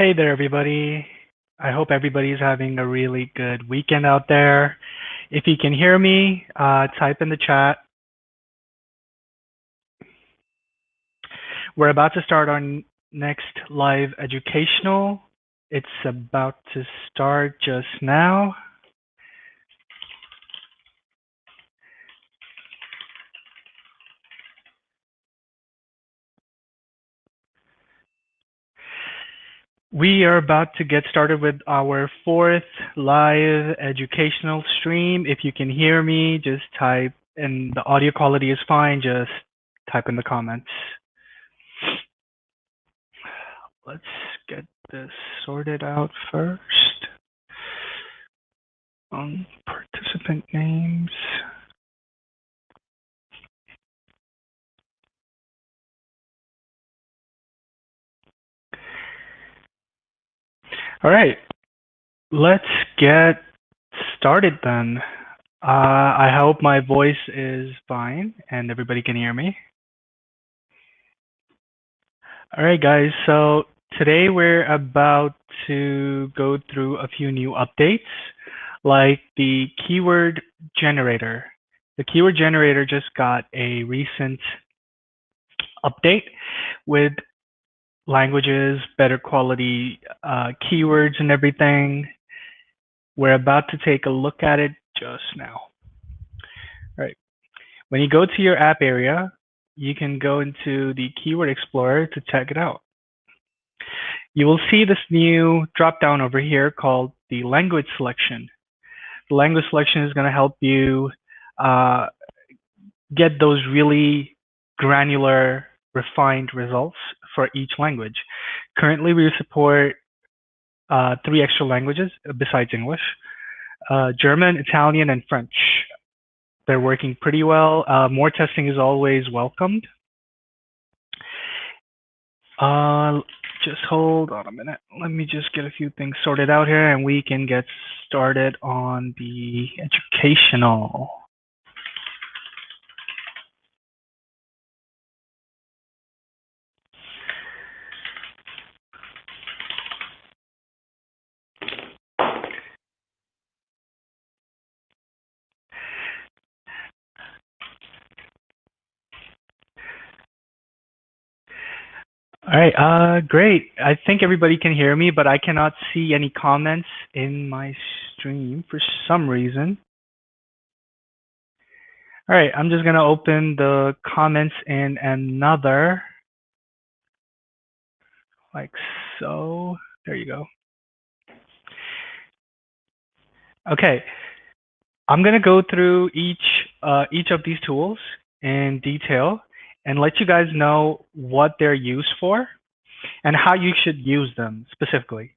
Hey there, everybody. I hope everybody's having a really good weekend out there. If you can hear me, type in the chat. We're about to start our next live educational. It's about to start just now. We are about to get started with our fourth live educational stream. If you can hear me, just type, and the audio quality is fine, just type in the comments. Let's get this sorted out first. Participant names. All right, let's get started then. I hope my voice is fine and everybody can hear me. All right, guys, so today we're about to go through a few new updates, like the keyword generator. The keyword generator just got a recent update with languages, better quality keywords and everything. We're about to take a look at it just now. All right. When you go to your app area, you can go into the Keyword Explorer to check it out. You will see this new drop down over here called the language selection. The language selection is going to help you get those really granular, refined results for each language. Currently, we support 3 extra languages besides English: German, Italian, and French. They're working pretty well. More testing is always welcomed. Just hold on a minute. Let me just get a few things sorted out here and we can get started on the educational. All right, great. I think everybody can hear me, but I cannot see any comments in my stream for some reason. All right, I'm just gonna open the comments in another, like so. There you go. Okay, I'm gonna go through each of these tools in detail and let you guys know what they're used for and how you should use them specifically.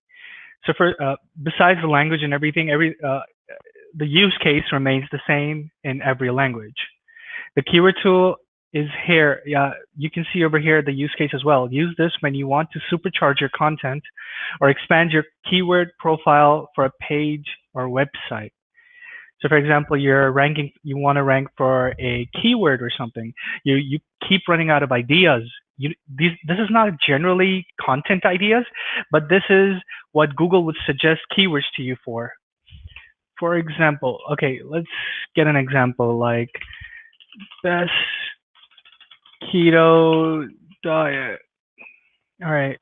So for besides the language and everything, the use case remains the same in every language. The keyword tool is here. You can see over here the use case as well. Use this when you want to supercharge your content or expand your keyword profile for a page or website. So for example, you want to rank for a keyword or something. You keep running out of ideas. This is not generally content ideas, but this is what Google would suggest keywords to you for. For example, okay, let's get an example like best keto diet. All right.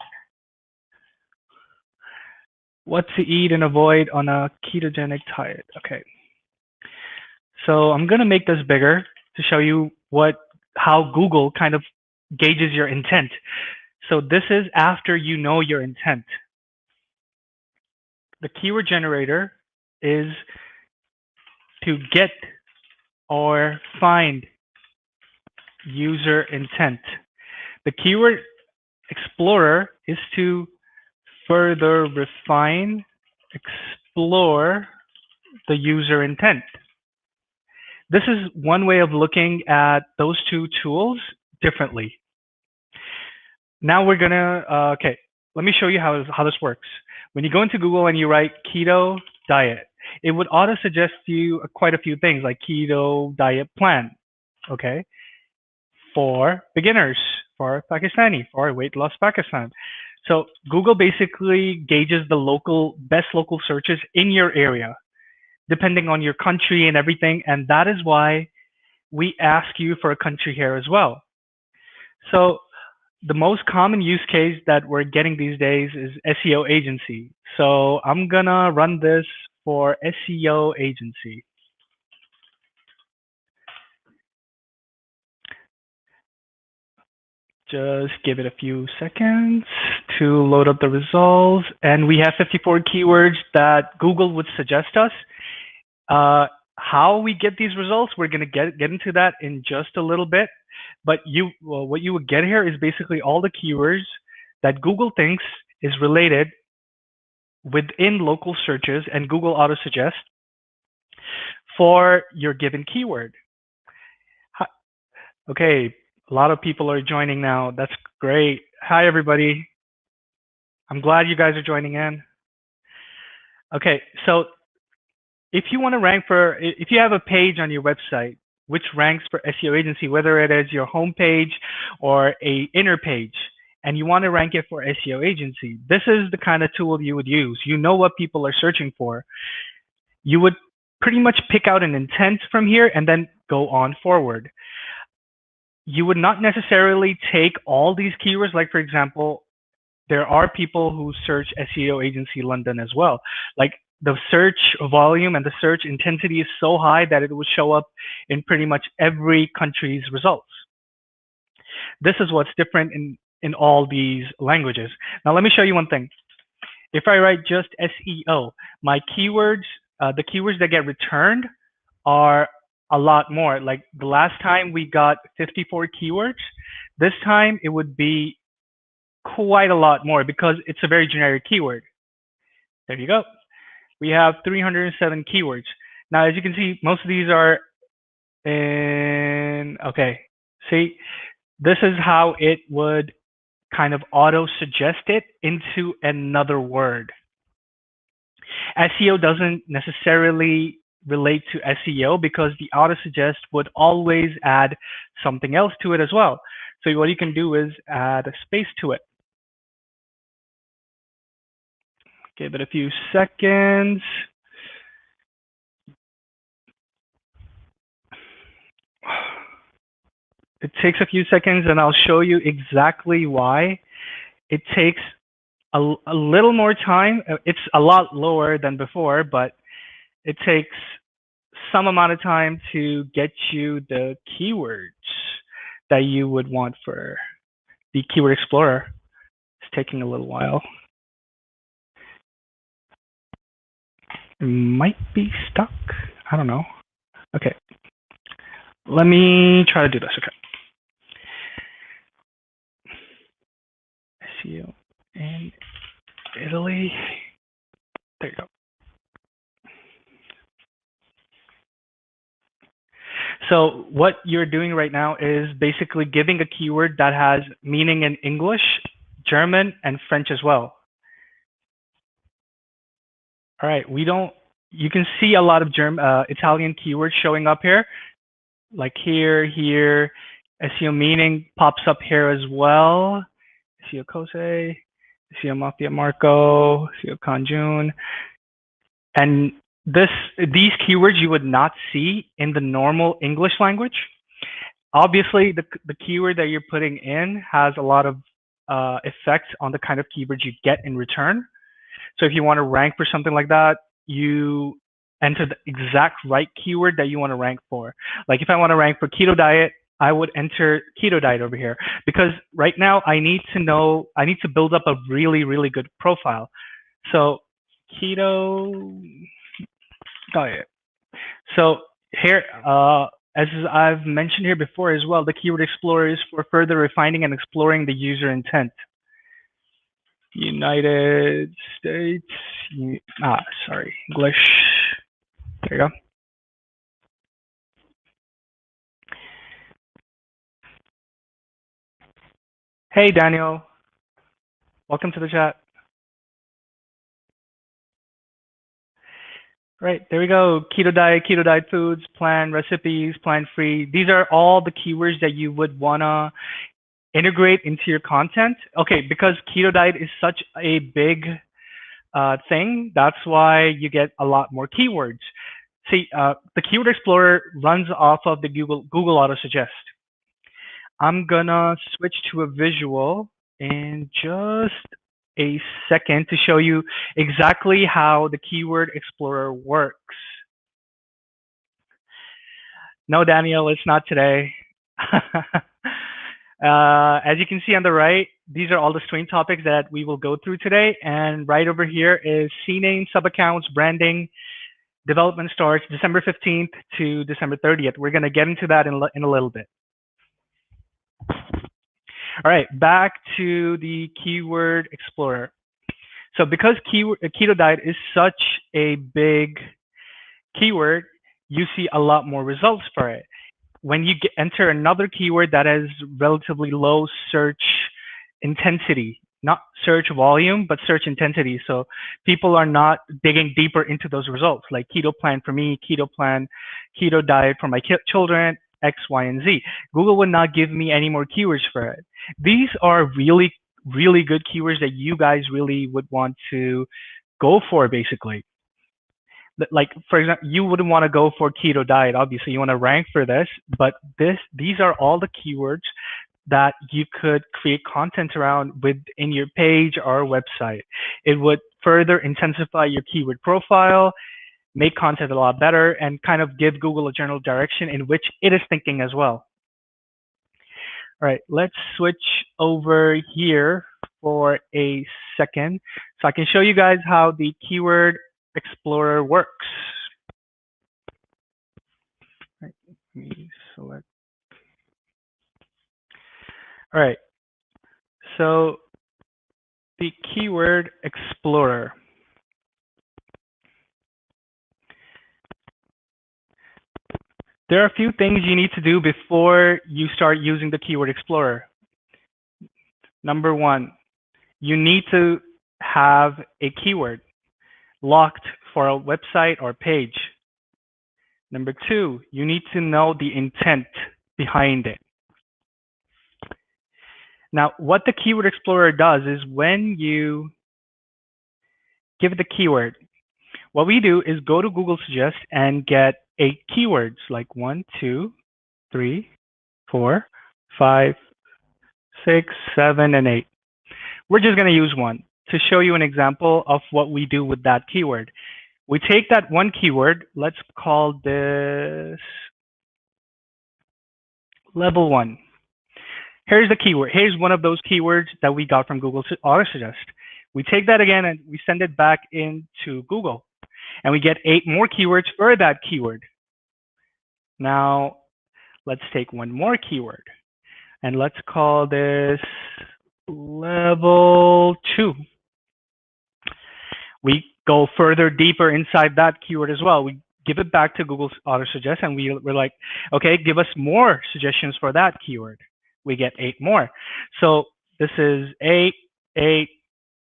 What to eat and avoid on a ketogenic diet. Okay. So I'm going to make this bigger to show you how Google kind of gauges your intent. So this is after you know your intent. The keyword generator is to get or find user intent. The keyword explorer is to further refine, explore the user intent. This is one way of looking at those two tools differently. Now we're gonna, okay, let me show you how this works. When you go into Google and you write keto diet, it would auto suggest you quite a few things like keto diet plan, okay? For beginners, for Pakistani, for weight loss Pakistan. So Google basically gauges the best local searches in your area, depending on your country and everything. And that is why we ask you for a country here as well. So the most common use case that we're getting these days is SEO agency. So I'm gonna run this for SEO agency. Just give it a few seconds to load up the results. And we have 54 keywords that Google would suggest us. How we get these results, we're going to get into that in just a little bit. But what you would get here is basically all the keywords that Google thinks is related within local searches and Google auto suggest for your given keyword. Okay, a lot of people are joining now. That's great. Hi, everybody. I'm glad you guys are joining in. Okay, so if you want to rank if you have a page on your website which ranks for SEO agency, whether it is your home page or a inner page, and you want to rank it for SEO agency, this is the kind of tool you would use. You know what people are searching for. You would pretty much pick out an intent from here and then go on forward. You would not necessarily take all these keywords. Like, for example, there are people who search SEO agency London as well. Like, the search volume and the search intensity is so high that it will show up in pretty much every country's results. This is what's different in all these languages. Now, let me show you one thing. If I write just SEO, my keywords, the keywords that get returned are a lot more. Like the last time we got 54 keywords, this time it would be quite a lot more because it's a very generic keyword. There you go. We have 307 keywords. Now, as you can see, most of these are in, okay, see, this is how it would kind of auto suggest it into another word. SEO doesn't necessarily relate to SEO because the auto suggest would always add something else to it as well. So what you can do is add a space to it. Give it a few seconds. It takes a few seconds and I'll show you exactly why. It takes a little more time. It's a lot lower than before, but it takes some amount of time to get you the keywords that you would want for the Keyword Explorer. It's taking a little while. It might be stuck. I don't know. Okay. Let me try to do this. Okay. SEO in Italy. There you go. So what you're doing right now is basically giving a keyword that has meaning in English, German, and French as well. All right, you can see a lot of Italian keywords showing up here, like here, SEO meaning pops up here as well. SEO Cose, SEO Mafia Marco, SEO Conjun. And these keywords you would not see in the normal English language. Obviously, the keyword that you're putting in has a lot of effects on the kind of keywords you get in return. So if you want to rank for something like that, you enter the exact right keyword that you want to rank for. Like if I want to rank for keto diet, I would enter keto diet over here because right now I need to build up a really, really good profile. So keto diet. So here, as I've mentioned here before as well, the Keyword Explorer is for further refining and exploring the user intent. United States, sorry, English. There you go. Hey, Daniel. Welcome to the chat. Right, there we go. Keto diet foods, plant recipes, plant free. These are all the keywords that you would wanna integrate into your content. Okay, because keto diet is such a big thing, that's why you get a lot more keywords. See, the Keyword Explorer runs off of the Google Auto Suggest. I'm gonna switch to a visual in just a second to show you exactly how the Keyword Explorer works. No, Daniel, it's not today. As you can see on the right, these are all the stream topics that we will go through today. And right over here is CNAME, sub-accounts, branding, development starts December 15th to December 30th. We're going to get into that in a little bit. All right, back to the Keyword Explorer. So because keto diet is such a big keyword, you see a lot more results for it. When you enter another keyword that has relatively low search intensity, not search volume, but search intensity. So people are not digging deeper into those results, like keto plan for me, keto plan, keto diet for my children, X, Y, and Z. Google would not give me any more keywords for it. These are really, really good keywords that you guys really would want to go for, basically. Like, for example, you wouldn't want to go for keto diet. Obviously, you want to rank for this, but these are all the keywords that you could create content around within your page or website. It would further intensify your keyword profile, make content a lot better, and kind of give Google a general direction in which it is thinking as well. All right, let's switch over here for a second so I can show you guys how the Keyword Explorer works. All right, let me select. All right, so the Keyword Explorer. There are a few things you need to do before you start using the Keyword Explorer. Number one, you need to have a keyword locked for a website or page. Number two, you need to know the intent behind it. Now, what the Keyword Explorer does is when you give it the keyword, what we do is go to Google Suggest and get 8 keywords, like 1, 2, 3, 4, 5, 6, 7, and 8. We're just going to use one to show you an example of what we do with that keyword. We take that one keyword, let's call this level 1. Here's the keyword. Here's one of those keywords that we got from Google Auto Suggest. We take that again and we send it back into Google, and we get 8 more keywords for that keyword. Now, let's take one more keyword, and let's call this level 2. We go further deeper inside that keyword as well. We give it back to Google Auto Suggest, and we're like, okay, give us more suggestions for that keyword. We get 8 more. So this is 8, 8,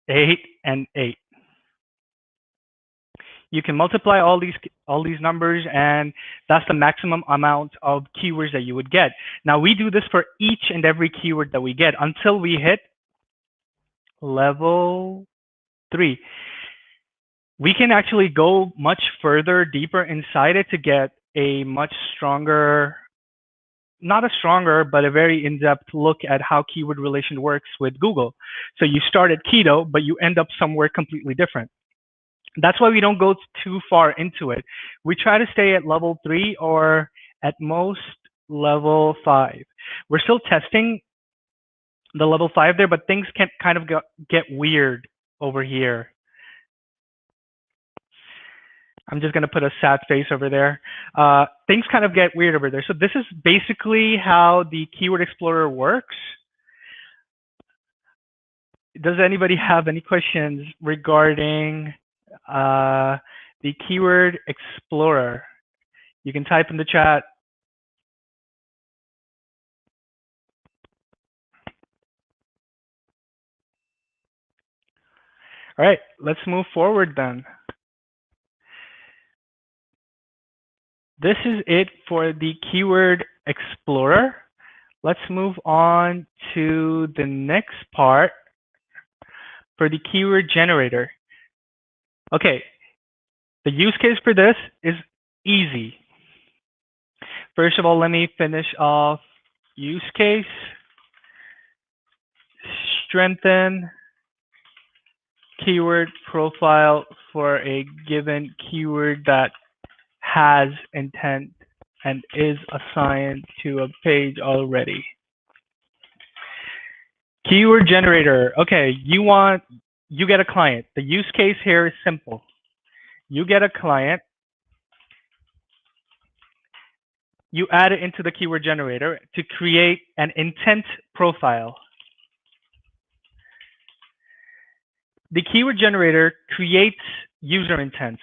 8, and 8. You can multiply all these numbers, and that's the maximum amount of keywords that you would get. Now we do this for each and every keyword that we get until we hit level 3. We can actually go much further deeper inside it to get a much stronger, not a stronger, but a very in-depth look at how keyword relation works with Google. So you start at keto, but you end up somewhere completely different. That's why we don't go too far into it. We try to stay at level 3 or at most level 5. We're still testing the level 5 there, but things can kind of get weird over here. I'm just going to put a sad face over there. Things kind of get weird over there. So this is basically how the Keyword Explorer works. Does anybody have any questions regarding the Keyword Explorer? You can type in the chat. All right, let's move forward then. This is it for the Keyword Explorer. Let's move on to the next part for the keyword generator. Okay, the use case for this is easy. First of all, let me finish off use case, strengthen keyword profile for a given keyword that has intent and is assigned to a page already. Keyword generator. Okay, you get a client. The use case here is simple. You get a client, you add it into the keyword generator to create an intent profile. The keyword generator creates user intents.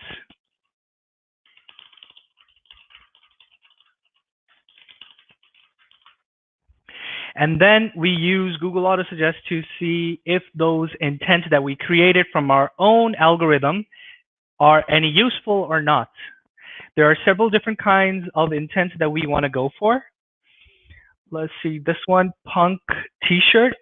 And then we use Google Auto Suggest to see if those intents that we created from our own algorithm are any useful or not. There are several different kinds of intents that we want to go for. Let's see, this one, punk t-shirt.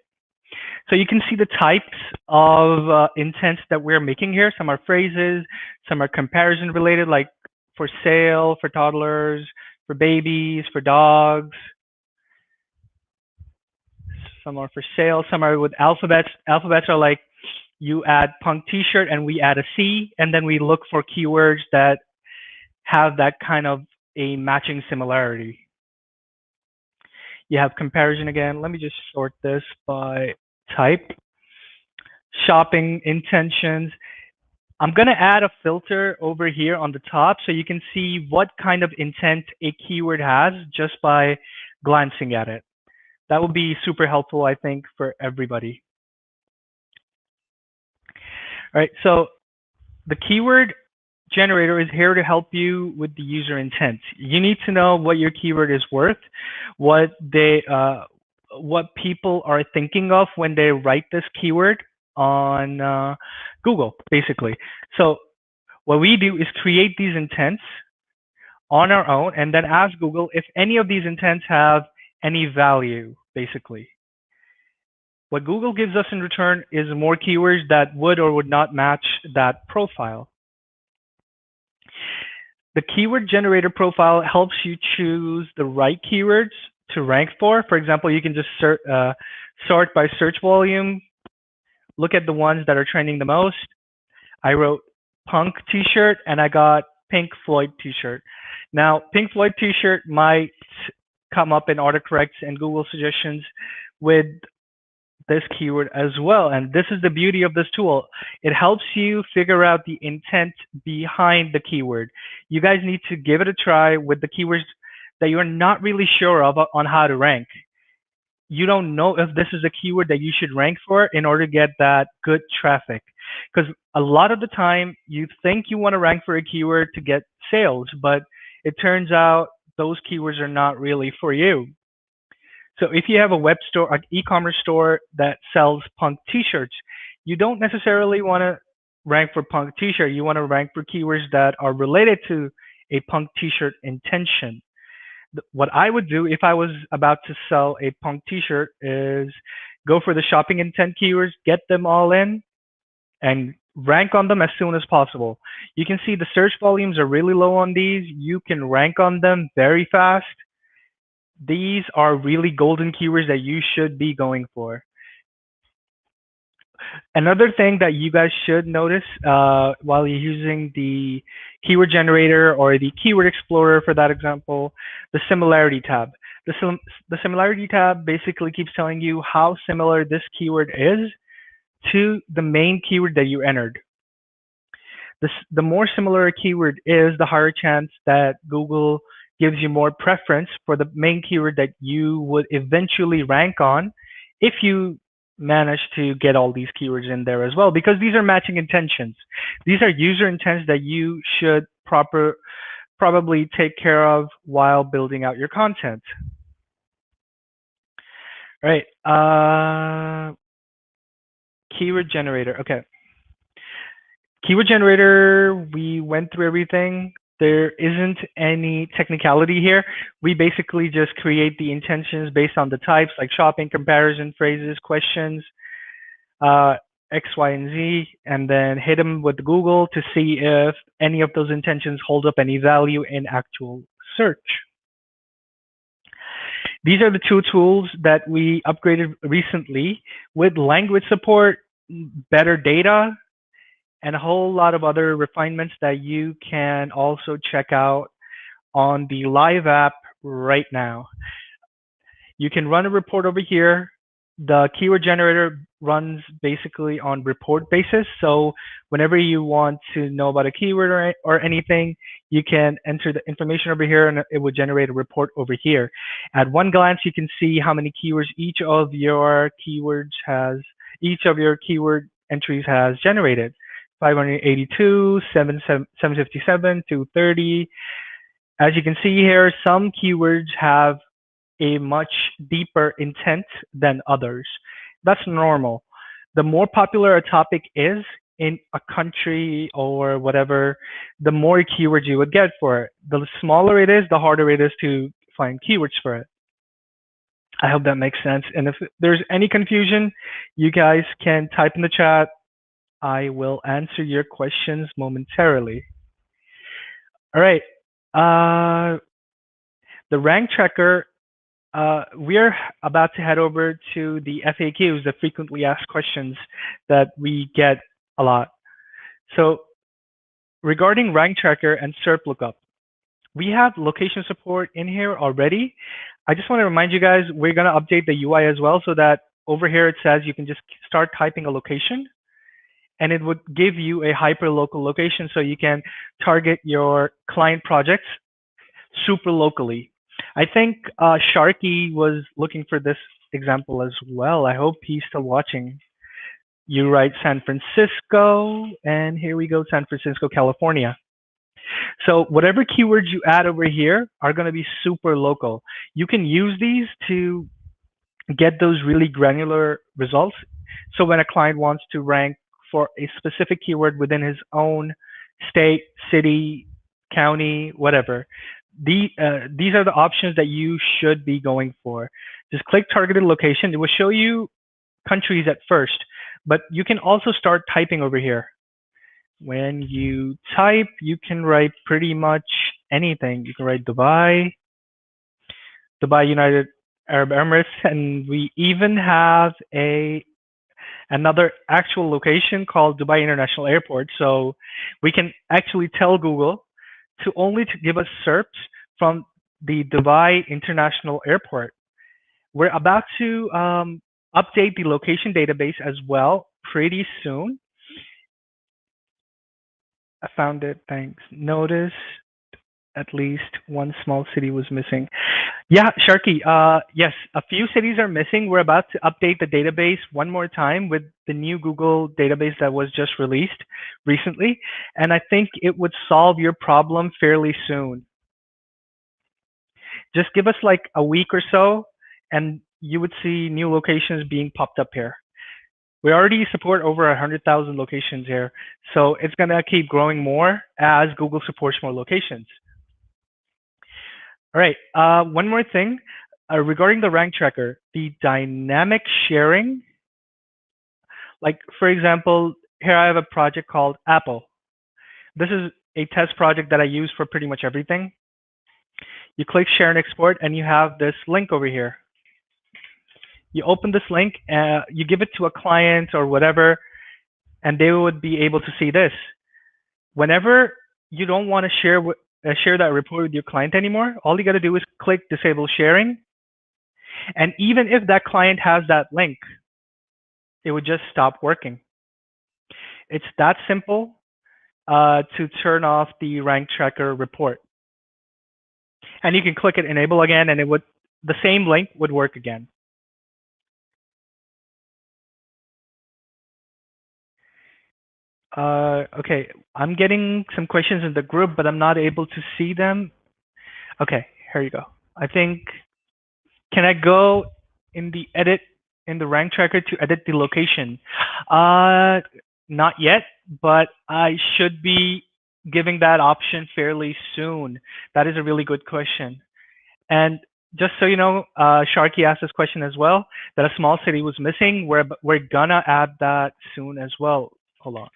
So you can see the types of intents that we're making here. Some are phrases, some are comparison related, like for sale, for toddlers, for babies, for dogs. Some are for sale, some are with alphabets. Alphabets are like you add punk t-shirt and we add a C, and then we look for keywords that have that kind of a matching similarity. You have comparison again. Let me just sort this by type. Shopping intentions. I'm going to add a filter over here on the top so you can see what kind of intent a keyword has just by glancing at it. That would be super helpful, I think, for everybody. All right, so the keyword generator is here to help you with the user intent. You need to know what your keyword is worth, what people are thinking of when they write this keyword on Google, basically. So what we do is create these intents on our own and then ask Google if any of these intents have any value, basically. What Google gives us in return is more keywords that would or would not match that profile. The keyword generator profile helps you choose the right keywords to rank for. For example, you can just sort by search volume, look at the ones that are trending the most. I wrote punk t-shirt and I got Pink Floyd t-shirt. Now, Pink Floyd t-shirt might come up in autocorrects and Google suggestions with this keyword as well. And this is the beauty of this tool. It helps you figure out the intent behind the keyword. You guys need to give it a try with the keywords that you're not really sure of on how to rank. You don't know if this is a keyword that you should rank for in order to get that good traffic. Because a lot of the time you think you want to rank for a keyword to get sales, but it turns out those keywords are not really for you. So if you have a web store, an e-commerce store that sells punk t-shirts, you don't necessarily want to rank for punk t-shirt. You want to rank for keywords that are related to a punk t-shirt intention. What I would do if I was about to sell a punk t-shirt is go for the shopping intent keywords, get them all in, and rank on them as soon as possible. You can see the search volumes are really low on these. You can rank on them very fast. These are really golden keywords that you should be going for. Another thing that you guys should notice while you're using the keyword generator or the keyword explorer for that example, the similarity tab. The similarity tab basically keeps telling you how similar this keyword is to the main keyword that you entered. The more similar a keyword is, the higher chance that Google gives you more preference for the main keyword that you would eventually rank on if you manage to get all these keywords in there as well, because these are matching intentions. These are user intents that you should probably take care of while building out your content. All right, keyword generator. Okay. Keyword generator, we went through everything. There isn't any technicality here. We basically just create the intentions based on the types like shopping, comparison, phrases, questions, uh, X, Y, and Z, and then hit them with Google to see if any of those intentions hold up any value in actual search. These are the two tools that we upgraded recently with language support, better data, and a whole lot of other refinements that you can also check out on the live app right now. You can run a report over here. The keyword generator runs basically on report basis. So whenever you want to know about a keyword or anything, you can enter the information over here and it will generate a report over here. At one glance, you can see how many keywords each of your keyword entries has generated. 582, 757, 230. As you can see here, some keywords have a much deeper intent than others. That's normal. The more popular a topic is in a country or whatever, the more keywords you would get for it. The smaller it is, the harder it is to find keywords for it. I hope that makes sense. And if there's any confusion, you guys can type in the chat. I will answer your questions momentarily. All right. The rank tracker, we're about to head over to the FAQs, the frequently asked questions that we get a lot. So regarding rank tracker and SERP lookup, we have location support in here already. I just want to remind you guys, we're going to update the UI as well so that over here it says you can just start typing a location and it would give you a hyper-local location so you can target your client projects super locally. I think Sharky was looking for this example as well. I hope he's still watching. You write San Francisco, and here we go, San Francisco, California. So whatever keywords you add over here are going to be super local. You can use these to get those really granular results. So when a client wants to rank for a specific keyword within his own state, city, county, whatever, these are the options that you should be going for. Just click targeted location. It will show you countries at first, but you can also start typing over here. When you type, you can write pretty much anything. You can write Dubai, United Arab Emirates, and we even have another actual location called Dubai International Airport. So we can actually tell Google to give us SERPs from the Dubai International Airport. We're about to update the location database as well pretty soon. I found it, thanks. Notice at least one small city was missing. Yeah, Sharky, yes, a few cities are missing. We're about to update the database one more time with the new Google database that was just released recently. And I think it would solve your problem fairly soon. Just give us like a week or so, and you would see new locations being popped up here. We already support over 100,000 locations here, so it's going to keep growing more as Google supports more locations. All right, one more thing regarding the rank tracker, the dynamic sharing. Like, for example, here I have a project called Apple. This is a test project that I use for pretty much everything. You click share and export, and you have this link over here. You open this link, you give it to a client or whatever, and they would be able to see this. Whenever you don't want to share that report with your client anymore, all you got to do is click disable sharing. And even if that client has that link, it would just stop working. It's that simple to turn off the rank tracker report. And you can click it enable again, and the same link would work again. Okay, I'm getting some questions in the group, but I'm not able to see them. Okay, here you go. I think, can I go in the rank tracker to edit the location? Not yet, but I should be giving that option fairly soon? That is a really good question. And just so you know, Sharky asked this question as well, that a small city was missing. We're gonna add that soon as well. Hold on.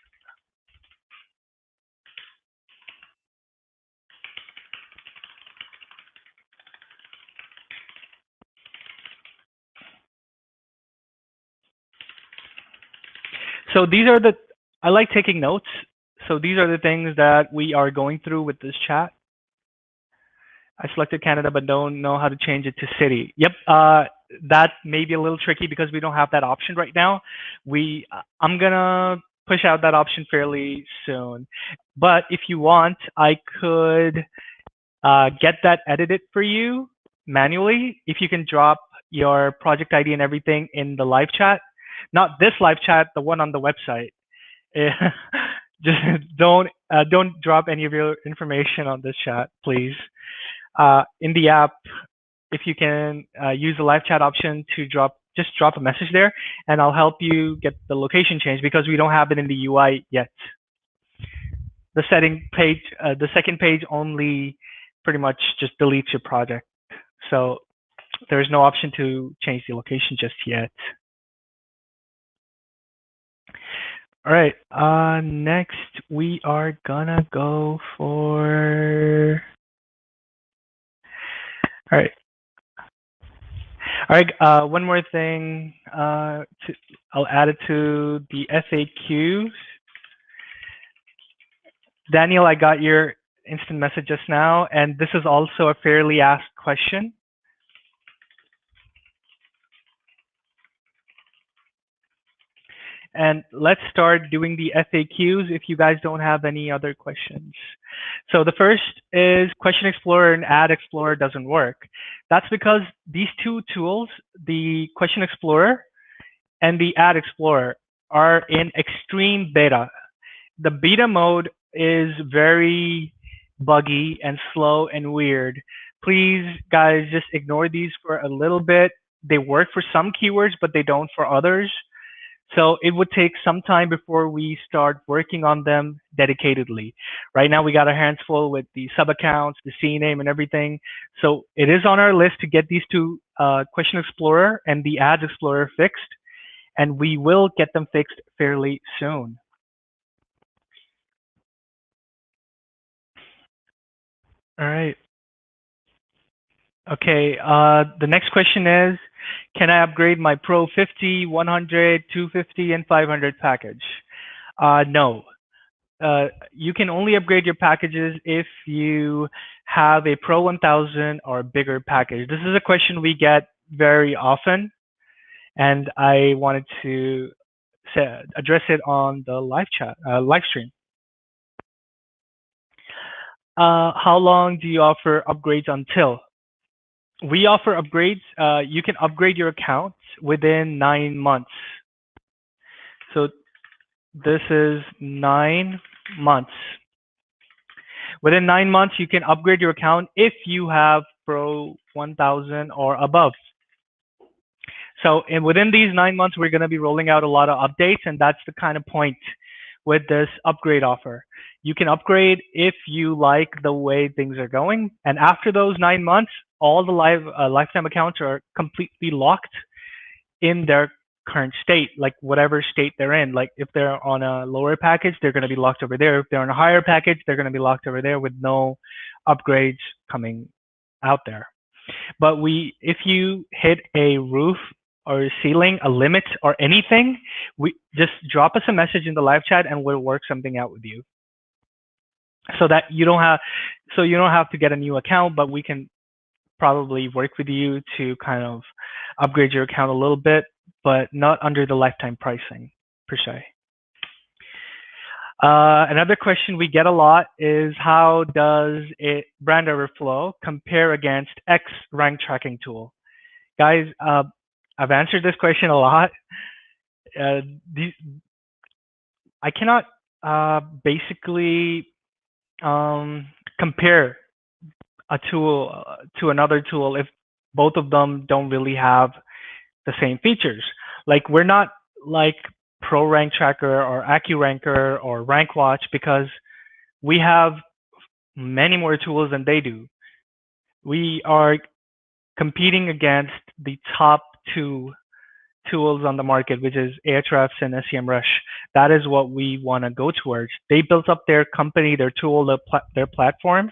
So these are the, I like taking notes. So these are the things that we are going through with this chat. I selected Canada, but don't know how to change it to city. Yep, that may be a little tricky because we don't have that option right now. I'm gonna push out that option fairly soon. But if you want, I could get that edited for you manually. If you can drop your project ID and everything in the live chat, not this live chat, the one on the website. Just don't drop any of your information on this chat, please. In the app, if you can use the live chat option to just drop a message there, and I'll help you get the location changed because we don't have it in the UI yet. The setting page, the second page only pretty much just deletes your project. So there's no option to change the location just yet. All right, next we are gonna go for, all right. All right, one more thing. I'll add it to the FAQs. Daniel, I got your instant message just now, and this is also a fairly asked question. And let's start doing the FAQs if you guys don't have any other questions. So the first is Question Explorer and Ad Explorer doesn't work. That's because these two tools, the Question Explorer and the Ad Explorer, are in extreme beta. The beta mode is very buggy and slow and weird. Please, guys, just ignore these for a little bit. They work for some keywords, but they don't for others. So it would take some time before we start working on them dedicatedly. Right now, we got our hands full with the sub accounts, the CNAME, and everything. So it is on our list to get these two, Question Explorer and the Ads Explorer, fixed, and we will get them fixed fairly soon. All right. Okay. The next question is, can I upgrade my Pro 50, 100, 250, and 500 package? No. You can only upgrade your packages if you have a Pro 1000 or bigger package. This is a question we get very often, and I wanted to address it on the live chat, live stream. How long do you offer upgrades until? We offer upgrades. You can upgrade your account within 9 months. So this is 9 months. Within 9 months, you can upgrade your account if you have Pro 1000 or above. So within these 9 months, we're going to be rolling out a lot of updates, and that's the kind of point with this upgrade offer. You can upgrade if you like the way things are going, and after those 9 months, all the lifetime accounts are completely locked in their current state, like whatever state they're in. Like if they're on a lower package, they're going to be locked over there. If they're on a higher package, they're going to be locked over there with no upgrades coming out there. But if you hit a roof or a ceiling, a limit or anything, we just drop us a message in the live chat and we'll work something out with you. So that you don't have to get a new account, but we can probably work with you to kind of upgrade your account a little bit, but not under the lifetime pricing per se. Another question we get a lot is, how does Brand Overflow compare against X rank tracking tool? Guys, I've answered this question a lot. I cannot basically compare a tool to another tool if both of them don't really have the same features. Like we're not like Pro Rank Tracker or AccuRanker or RankWatch because We have many more tools than they do. We are competing against the top two tools on the market, which is Ahrefs and SEMrush. That is what we want to go towards. They built up their company, their tool, their platform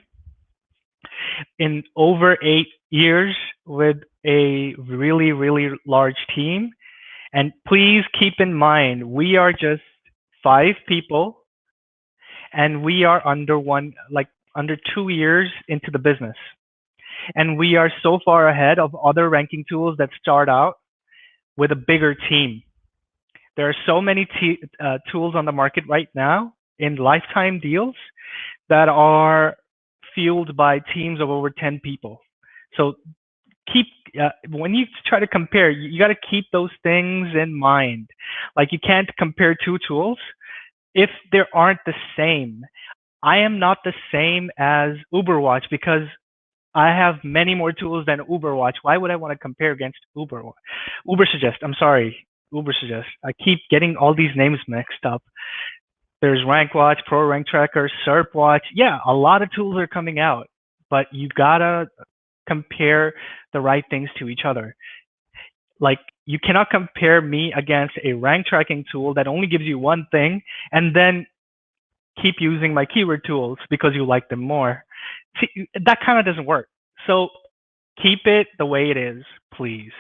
in over 8 years with a really, really large team. And please keep in mind, we are just 5 people, and we are under 2 years into the business. And we are so far ahead of other ranking tools that start out with a bigger team. There are so many tools on the market right now in lifetime deals that are fueled by teams of over 10 people. So when you try to compare, you got to keep those things in mind. Like, you can't compare two tools if they aren't the same. I am not the same as Uberwatch because I have many more tools than Uberwatch. Why would I want to compare against Ubersuggest? I'm sorry, Ubersuggest. I keep getting all these names mixed up. There's RankWatch, Pro Rank Tracker, SERPWatch. Yeah, a lot of tools are coming out, but you gotta compare the right things to each other. Like, you cannot compare me against a rank tracking tool that only gives you one thing and then keep using my keyword tools because you like them more. See, that kind of doesn't work. So keep it the way it is, please.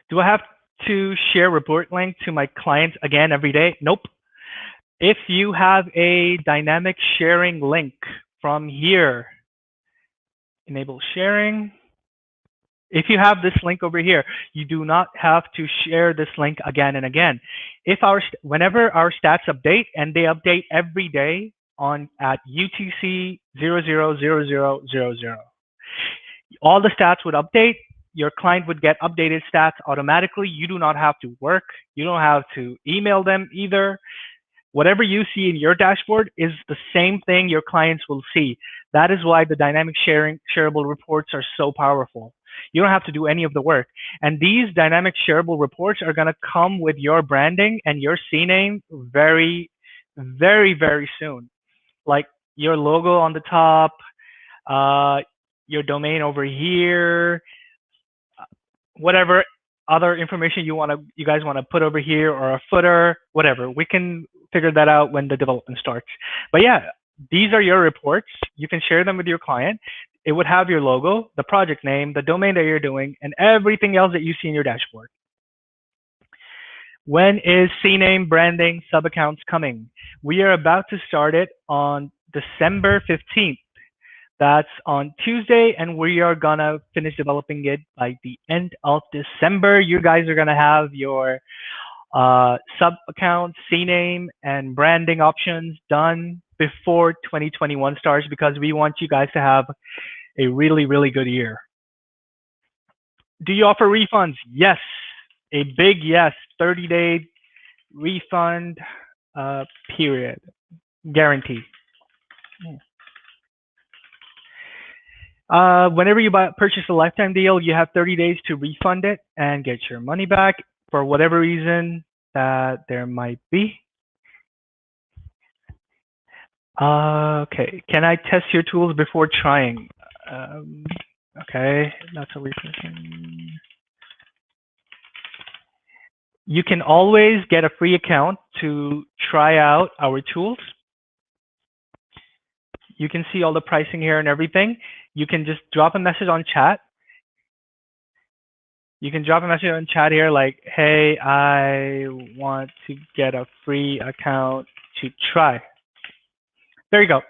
Do I have to share report link to my clients again every day? Nope. If you have a dynamic sharing link from here, enable sharing. If you have this link over here, you do not have to share this link again and again. Whenever our stats update, and they update every day at UTC 000000, all the stats would update. Your client would get updated stats automatically. You do not have to work. You don't have to email them either. Whatever you see in your dashboard is the same thing your clients will see. That is why the dynamic shareable reports are so powerful. You don't have to do any of the work. And these dynamic shareable reports are going to come with your branding and your CNAME very, very, very soon. Like your logo on the top, your domain over here, whatever other information you guys want to put over here, or a footer, whatever. We can figure that out when the development starts. But yeah, these are your reports. You can share them with your client. It would have your logo, the project name, the domain that you're doing, and everything else that you see in your dashboard. When is CNAME branding sub-accounts coming? We are about to start it on December 15th. That's on Tuesday, and we are gonna finish developing it by the end of December. You guys are gonna have your sub-account, CNAME, and branding options done before 2021 starts, because we want you guys to have a really, really good year. Do you offer refunds? Yes, a big yes. 30-day refund period guarantee. Whenever you purchase a lifetime deal, you have 30 days to refund it and get your money back for whatever reason that there might be. Okay, can I test your tools before trying? Okay, that's a reason. You can always get a free account to try out our tools. You can see all the pricing here and everything. You can just drop a message on chat. You can drop a message on chat here like, hey, I want to get a free account to try. There you go.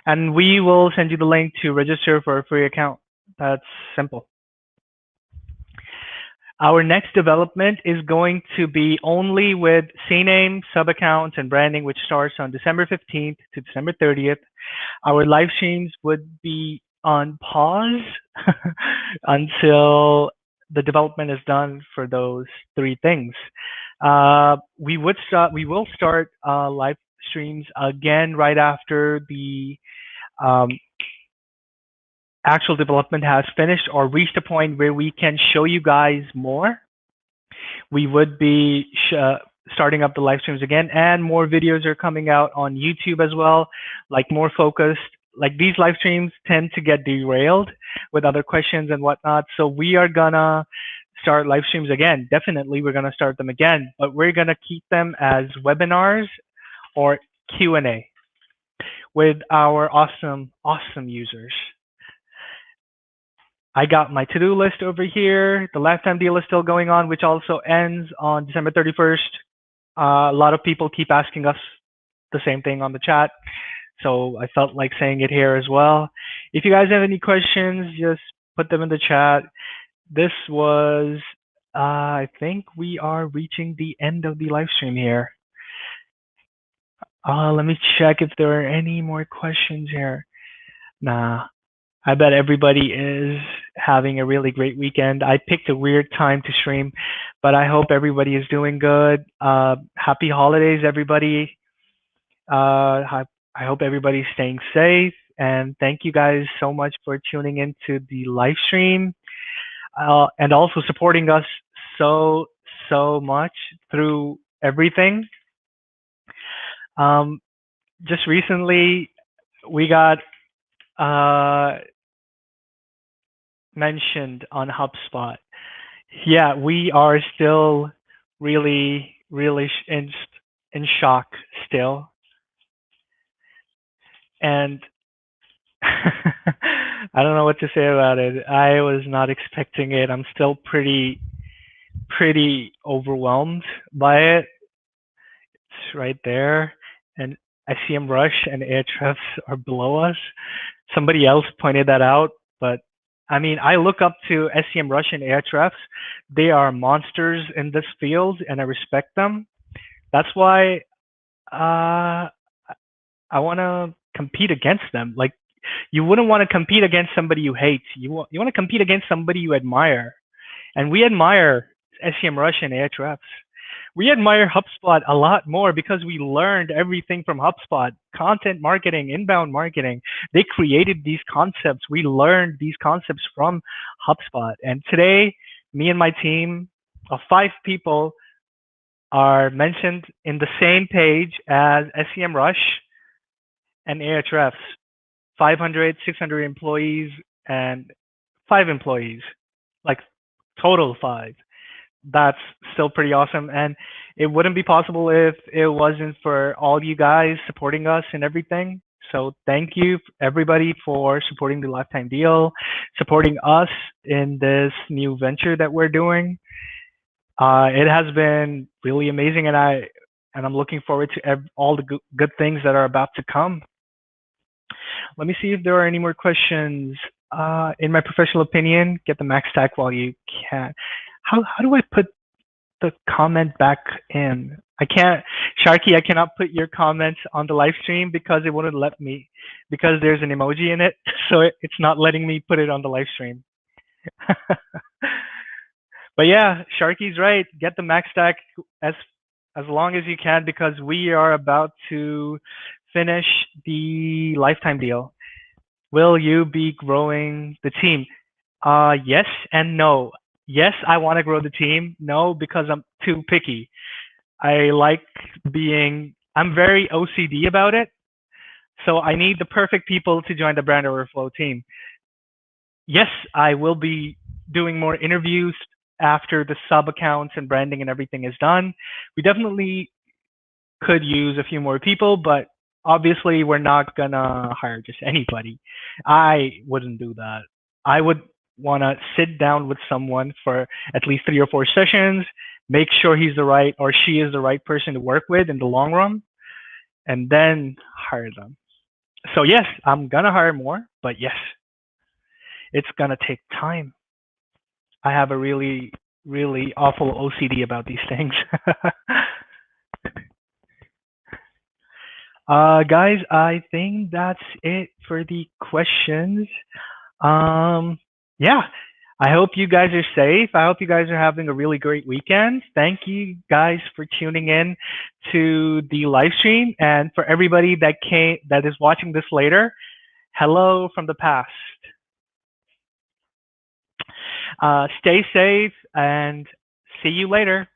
And we will send you the link to register for a free account. That's simple. Our next development is going to be only with CNAME, sub-accounts, and branding, which starts on December 15th to December 30th. Our live streams would be on pause until the development is done for those 3 things. We will start live streams again right after the actual development has finished or reached a point where we can show you guys more. We would be starting up the live streams again, and more videos are coming out on YouTube as well, like more focused. Like these live streams tend to get derailed with other questions and whatnot. So we are gonna start live streams again. Definitely, we're gonna start them again, but we're gonna keep them as webinars or Q&A with our awesome users. I got my to-do list over here. The lifetime deal is still going on, which also ends on December 31st. A lot of people keep asking us the same thing on the chat, so I felt like saying it here as well. If you guys have any questions, just put them in the chat. This was, I think we are reaching the end of the live stream here. Let me check if there are any more questions here. Nah, I bet everybody is having a really great weekend. I picked a weird time to stream, but I hope everybody is doing good. Happy holidays, everybody. I hope everybody's staying safe, and thank you guys so much for tuning into the live stream, and also supporting us so much through everything. Just recently, we got mentioned on HubSpot. Yeah, we are still really in shock still, and I don't know what to say about it. I was not expecting it. I'm still pretty overwhelmed by it. It's right there, and SEM Rush and Ahrefs are below us. Somebody else pointed that out, but I mean, I look up to SEM Rush and Ahrefs. They are monsters in this field, and I respect them. That's why I want to compete against them. Like, you wouldn't want to compete against somebody you hate. You want to compete against somebody you admire, and we admire SEM Rush and Ahrefs. We admire HubSpot a lot more because we learned everything from HubSpot: content marketing, inbound marketing. They created these concepts. We learned these concepts from HubSpot. And today, me and my team of 5 people are mentioned in the same page as SEM Rush and Ahrefs. 500, 600 employees, and 5 employees, like total 5. That's still pretty awesome, and it wouldn't be possible if it wasn't for all you guys supporting us and everything. So thank you everybody for supporting the lifetime deal, supporting us in this new venture that we're doing. It has been really amazing, and I'm looking forward to all the good things that are about to come. Let me see if there are any more questions. In my professional opinion, get the max stack while you can. How do I put the comment back in? I can't, Sharky, I cannot put your comments on the live stream because it wouldn't let me, because there's an emoji in it. So it's not letting me put it on the live stream. But yeah, Sharky's right. Get the max stack as long as you can, because we are about to finish the lifetime deal. Will you be growing the team? Yes and no. Yes, I want to grow the team. No, because I'm too picky. I like I'm very OCD about it. So I need the perfect people to join the Brand Overflow team. Yes, I will be doing more interviews after the sub accounts and branding and everything is done. We definitely could use a few more people, but obviously we're not gonna hire just anybody. I wouldn't do that. I would want to sit down with someone for at least 3 or 4 sessions, make sure he's the right or she is the right person to work with in the long run, and then hire them. So yes, I'm gonna hire more, but yes, it's gonna take time. I have a really awful OCD about these things. Guys, I think that's it for the questions. Yeah, I hope you guys are safe. I hope you guys are having a really great weekend. Thank you guys for tuning in to the live stream, and for everybody that is watching this later, hello from the past. Stay safe and see you later.